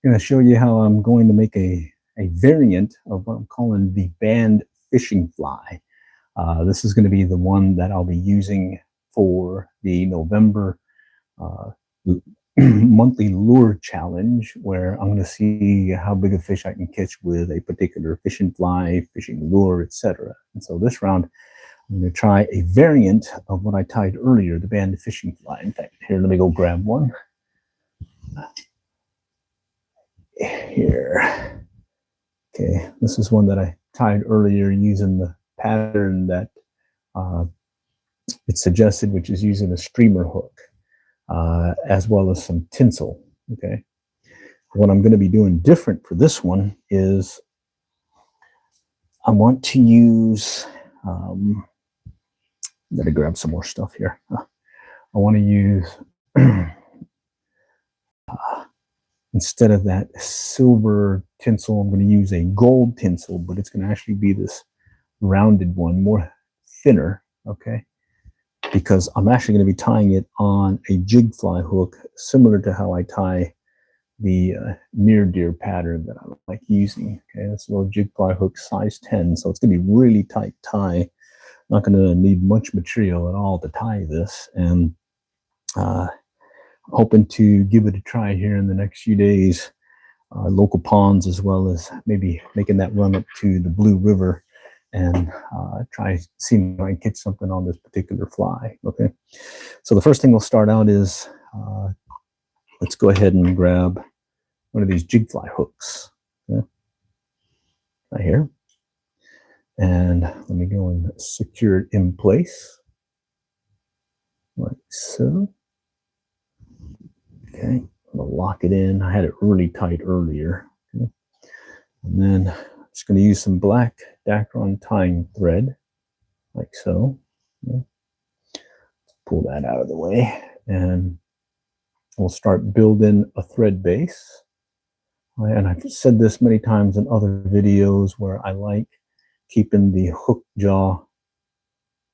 going to show you how I'm going to make a variant of what I'm calling the band fishing fly. This is going to be the one that I'll be using for the November monthly lure challenge, where I'm going to see how big a fish I can catch with a particular fishing fly, fishing lure, etc. And so this round, I'm going to try a variant of what I tied earlier, the band fishing fly. In fact, here, let me go grab one. Here. Okay, this is one that I tied earlier using the pattern that it suggested, which is using a streamer hook, as well as some tinsel. Okay, what I'm going to be doing different for this one is I want to use, gotta grab some more stuff here. I want to use, instead of that silver tinsel, I'm going to use a gold tinsel, but it's going to actually be this rounded one, more thinner, okay? Because I'm actually going to be tying it on a jig fly hook, similar to how I tie the near deer pattern that I like using. Okay, that's a little jig fly hook, size 10, so it's going to be really tight tie. Not going to need much material at all to tie this, and hoping to give it a try here in the next few days, local ponds, as well as maybe making that run up to the Blue River and try seeing if I can catch something on this particular fly. Okay, so the first thing we'll start out is let's go ahead and grab one of these jig fly hooks, okay, right here, and let me go and secure it in place like so. Okay, I'm gonna lock it in. I had it really tight earlier. Okay. And then I'm just going to use some black Dacron tying thread, like so. Okay. Pull that out of the way, and we'll start building a thread base. And I've said this many times in other videos where I like keeping the hook jaw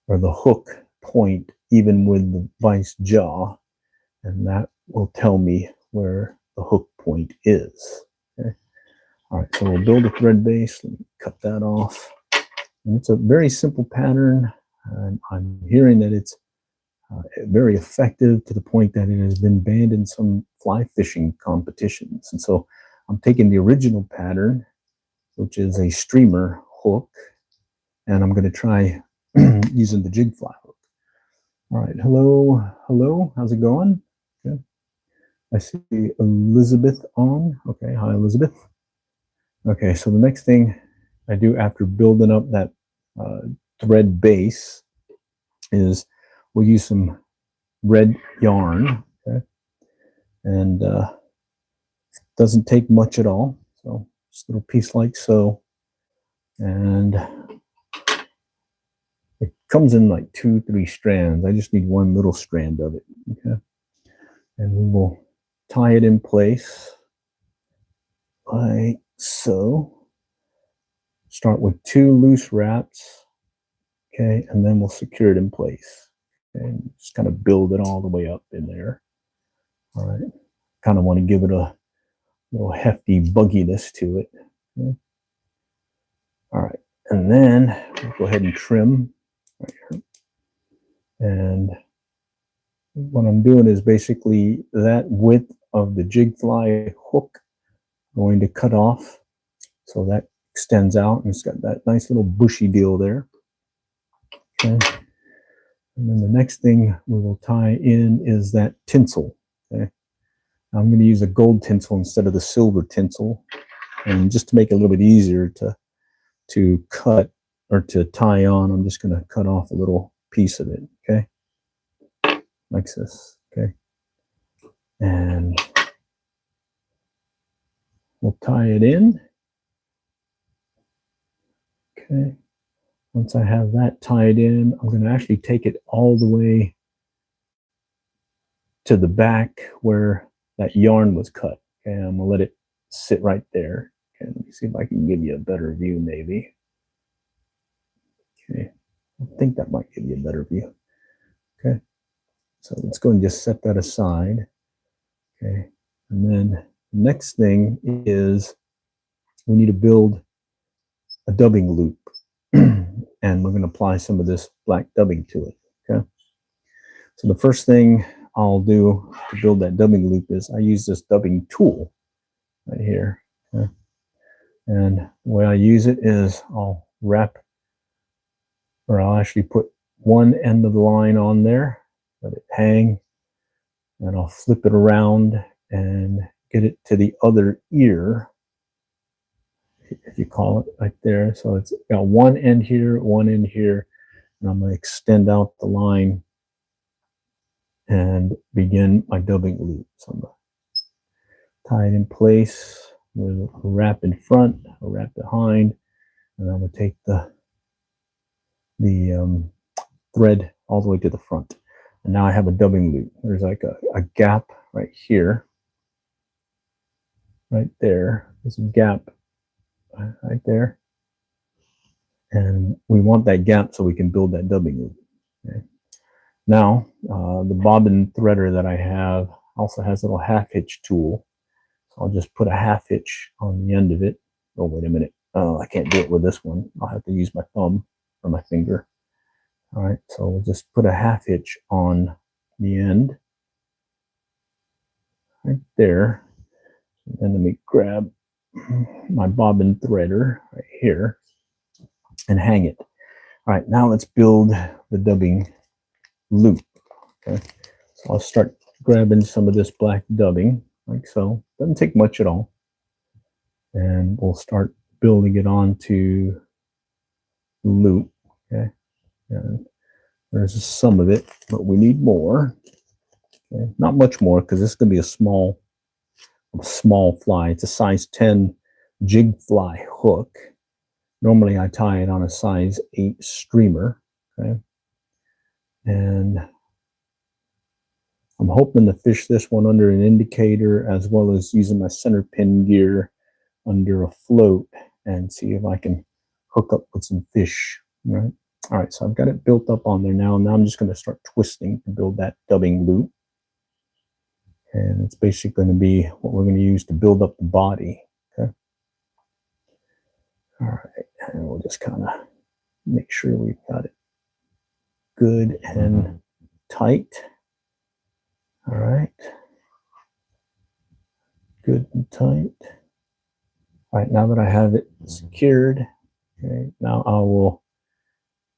or the hook point even with the vice jaw, and that will tell me where the hook point is. Okay. All right, so we'll build a thread base. Let me cut that off. And it's a very simple pattern, and I'm hearing that it's very effective to the point that it has been banned in some fly fishing competitions. And so I'm taking the original pattern, which is a streamer hook, and I'm going to try using the jig fly hook. All right, hello, how's it going? Okay. I see Elizabeth on. Okay, hi Elizabeth. Okay, so the next thing I do after building up that thread base is we'll use some red yarn, okay, and doesn't take much at all, so just a little piece like so, and it comes in like 2-3 strands. I just need one little strand of it, okay, and we will tie it in place like so. Start with 2 loose wraps, okay, and then we'll secure it in place, okay, and just kind of build it all the way up in there. All right, kind of want to give it a little hefty bugginess to it. Okay. All right, and then we'll go ahead and trim right here. And what I'm doing is basically that width of the jig fly hook, I'm going to cut off so that extends out, and it's got that nice little bushy deal there. Okay. And then the next thing we will tie in is that tinsel. Okay. I'm going to use a gold tinsel instead of the silver tinsel, and just to make it a little bit easier to cut or to tie on, I'm just going to cut off a little piece of it. Okay, like this. Okay, and we'll tie it in. Okay, once I have that tied in, I'm going to actually take it all the way to the back where that yarn was cut. Okay, I'm going to let it sit right there. Okay, let me see if I can give you a better view maybe. Okay, I think that might give you a better view. Okay, so let's go and just set that aside. Okay, and then next thing is we need to build a dubbing loop. And we're going to apply some of this black dubbing to it. Okay. So the first thing I'll do to build that dubbing loop is I use this dubbing tool right here. Okay. And the way I use it is I'll I'll actually put one end of the line on there, let it hang, and I'll flip it around and get it to the other ear, if you call it, right there. So it's got one end here, and I'm going to extend out the line and begin my dubbing loop. So I'm going to tie it in place with a wrap in front, a wrap behind, and I'm going to take the thread all the way to the front. And now I have a dubbing loop. There's like a gap right here, right there. There's a gap right there. And we want that gap so we can build that dubbing loop. Okay. Now, the bobbin threader that I have also has a little half hitch tool. So I'll just put a half hitch on the end of it. Oh, wait a minute. Oh, I can't do it with this one. I'll have to use my thumb or my finger. All right, so we'll just put a half hitch on the end right there. And then let me grab my bobbin threader right here and hang it. All right, now let's build the dubbing loop. Okay, so I'll start grabbing some of this black dubbing like so. Doesn't take much at all. And we'll start building it onto the loop. Okay, and there's some of it, but we need more. Okay, not much more because this is going to be a small fly. It's a size 10 jig fly hook. Normally I tie it on a size 8 streamer. Okay, and I'm hoping to fish this one under an indicator as well as using my center pin gear under a float and see if I can hook up with some fish. Right. All right, so I've got it built up on there now. Now I'm just going to start twisting to build that dubbing loop. And it's basically going to be what we're going to use to build up the body. Okay. All right, and we'll just kind of make sure we've got it good and tight. All right. Good and tight. All right, now that I have it secured, okay, now I will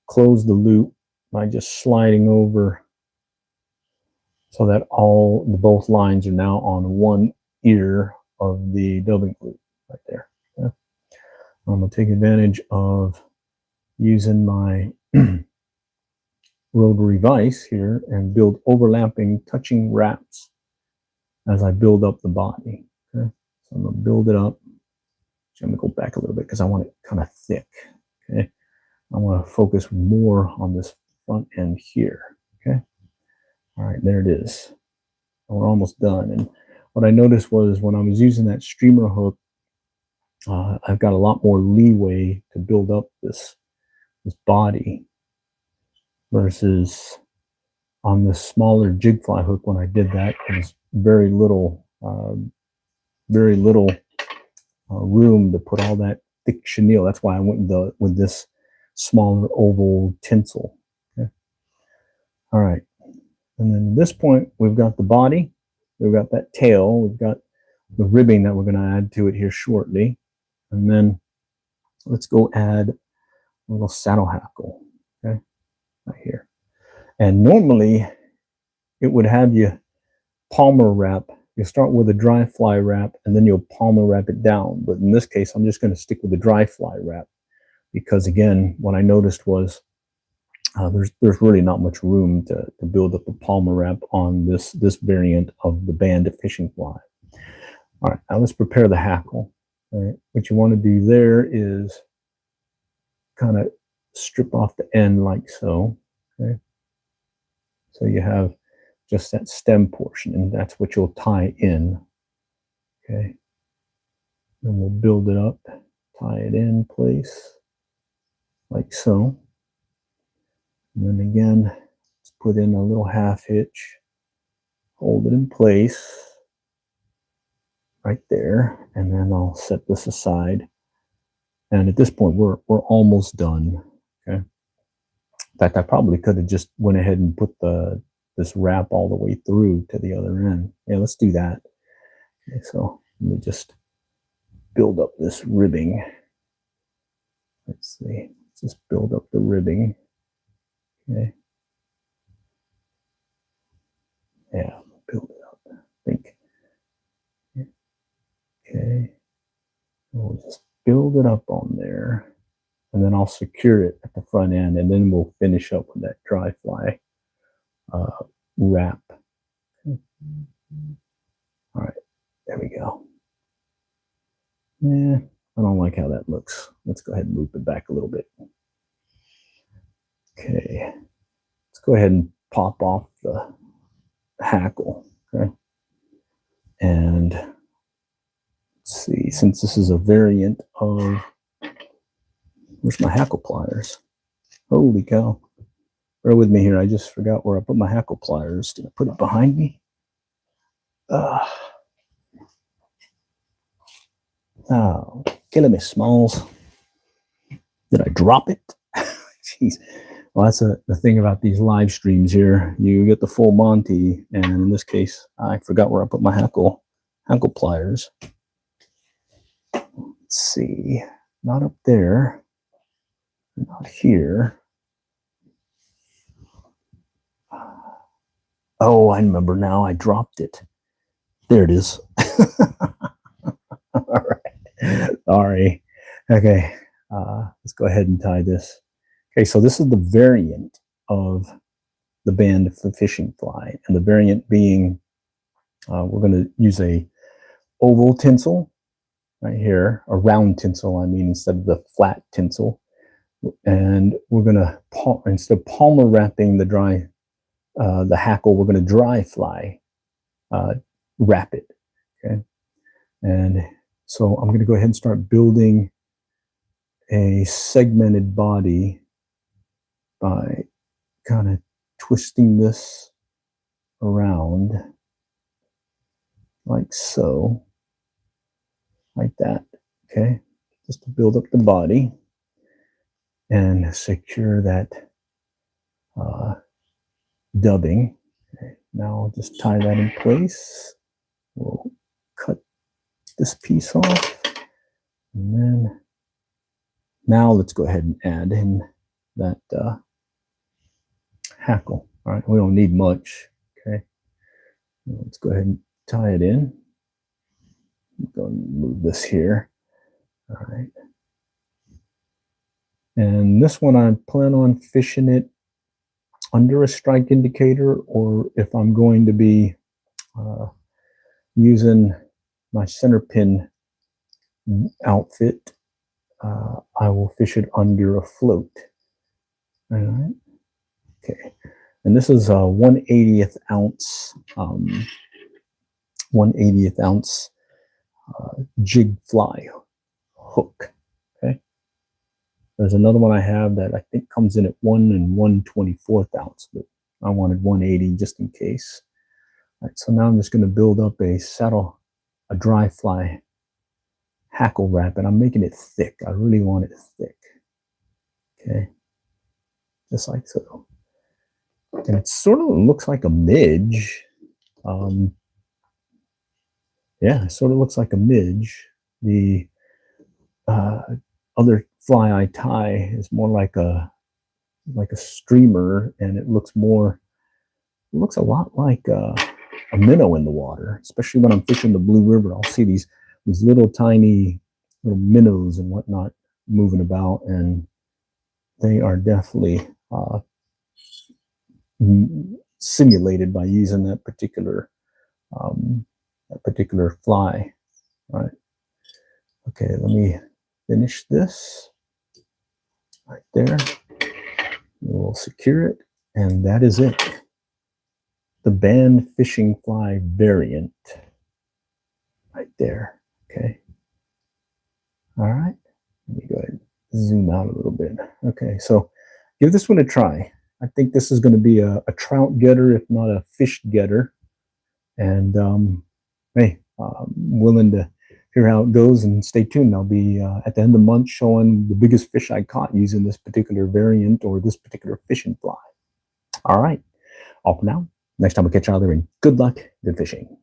close the loop by just sliding over so that both lines are now on one ear of the dubbing loop right there. Okay. I'm going to take advantage of using my rotary vise here and build overlapping touching wraps as I build up the body. Okay. So I'm going to build it up. I'm going to go back a little bit because I want it kind of thick. Okay. I want to focus more on this front end here. Okay. All right, there it is. We're almost done. And what I noticed was when I was using that streamer hook, I've got a lot more leeway to build up this body versus on the smaller jig fly hook. When I did that, there was very little room to put all that thick chenille. That's why I went with this smaller oval tinsel. Okay. All right. And then at this point, we've got the body, we've got that tail, we've got the ribbing that we're going to add to it here shortly. And then let's go add a little saddle hackle, okay, right here. And normally it would have you palmer wrap. You start with a dry fly wrap and then you'll palmer wrap it down. But in this case, I'm just going to stick with the dry fly wrap because, again, what I noticed was there's really not much room to build up a palmer wrap on this variant of the banded fishing fly. All right, now let's prepare the hackle. All right, what you want to do there is kind of strip off the end like so. Okay, so you have just that stem portion, and that's what you'll tie in. Okay, and we'll build it up, tie it in place like so. And then again, let's put in a little half hitch, hold it in place, right there, and then I'll set this aside. And at this point, we're almost done. Okay. In fact, I probably could have just went ahead and put this wrap all the way through to the other end. Yeah, let's do that. Okay, so let me just build up this ribbing. Let's see. Let's just build up the ribbing. Okay. Yeah, build it up. I think. Okay. We'll just build it up on there, and then I'll secure it at the front end, and then we'll finish up with that dry fly wrap. Okay. All right, there we go. Yeah, I don't like how that looks. Let's go ahead and move it back a little bit. Okay, let's go ahead and pop off the hackle. Okay, and let's see, since this is a variant of, where's my hackle pliers? Holy cow. Bear with me here. I just forgot where I put my hackle pliers. Did I put it behind me? Oh, killing me, Smalls. Did I drop it? Jeez. Well, that's the thing about these live streams here. You get the full Monty, and in this case, I forgot where I put my hackle pliers. Let's see. Not up there. Not here. Oh, I remember now. I dropped it. There it is. All right. Sorry. Okay. Let's go ahead and tie this. Okay, so this is the variant of the band for fishing fly, and the variant being we're going to use a oval tinsel right here, a round tinsel, I mean, instead of the flat tinsel. And we're going to, instead of palmer wrapping the hackle, we're going to dry fly wrap it. Okay, and so I'm going to go ahead and start building a segmented body by kind of twisting this around like so, like that. Okay, just to build up the body and secure that dubbing. Okay, now I'll just tie that in place. We'll cut this piece off, and then now let's go ahead and add in that hackle. All right, we don't need much. Okay, let's go ahead and tie it in. I'm going to move this here. All right, and this one I plan on fishing it under a strike indicator, or if I'm going to be using my center pin outfit, I will fish it under a float. All right. Okay. And this is a 1/80th ounce, 1/80th ounce jig fly hook. Okay. There's another one I have that I think comes in at 1 1/24 ounce, but I wanted 1/80 just in case. All right. So now I'm just going to build up a dry fly hackle wrap, and I'm making it thick. I really want it thick. Okay. Just like so. And it sort of looks like a midge. Yeah, it sort of looks like a midge. The other fly I tie is more like a streamer, and it looks a lot like a minnow in the water. Especially when I'm fishing the Blue River, I'll see these little tiny little minnows and whatnot moving about, and they are definitely simulated by using that particular fly. All right. Okay, let me finish this right there. We'll secure it, and that is it. The band fishing fly variant right there. Okay. All right. Let me go ahead and zoom out a little bit. Okay, so give this one a try. I think this is going to be a trout getter, if not a fish getter. And hey, willing to hear how it goes, and stay tuned. I'll be at the end of the month showing the biggest fish I caught using this particular variant or this particular fishing fly. All right, off now. Next time we'll catch you out there, and good luck, good fishing.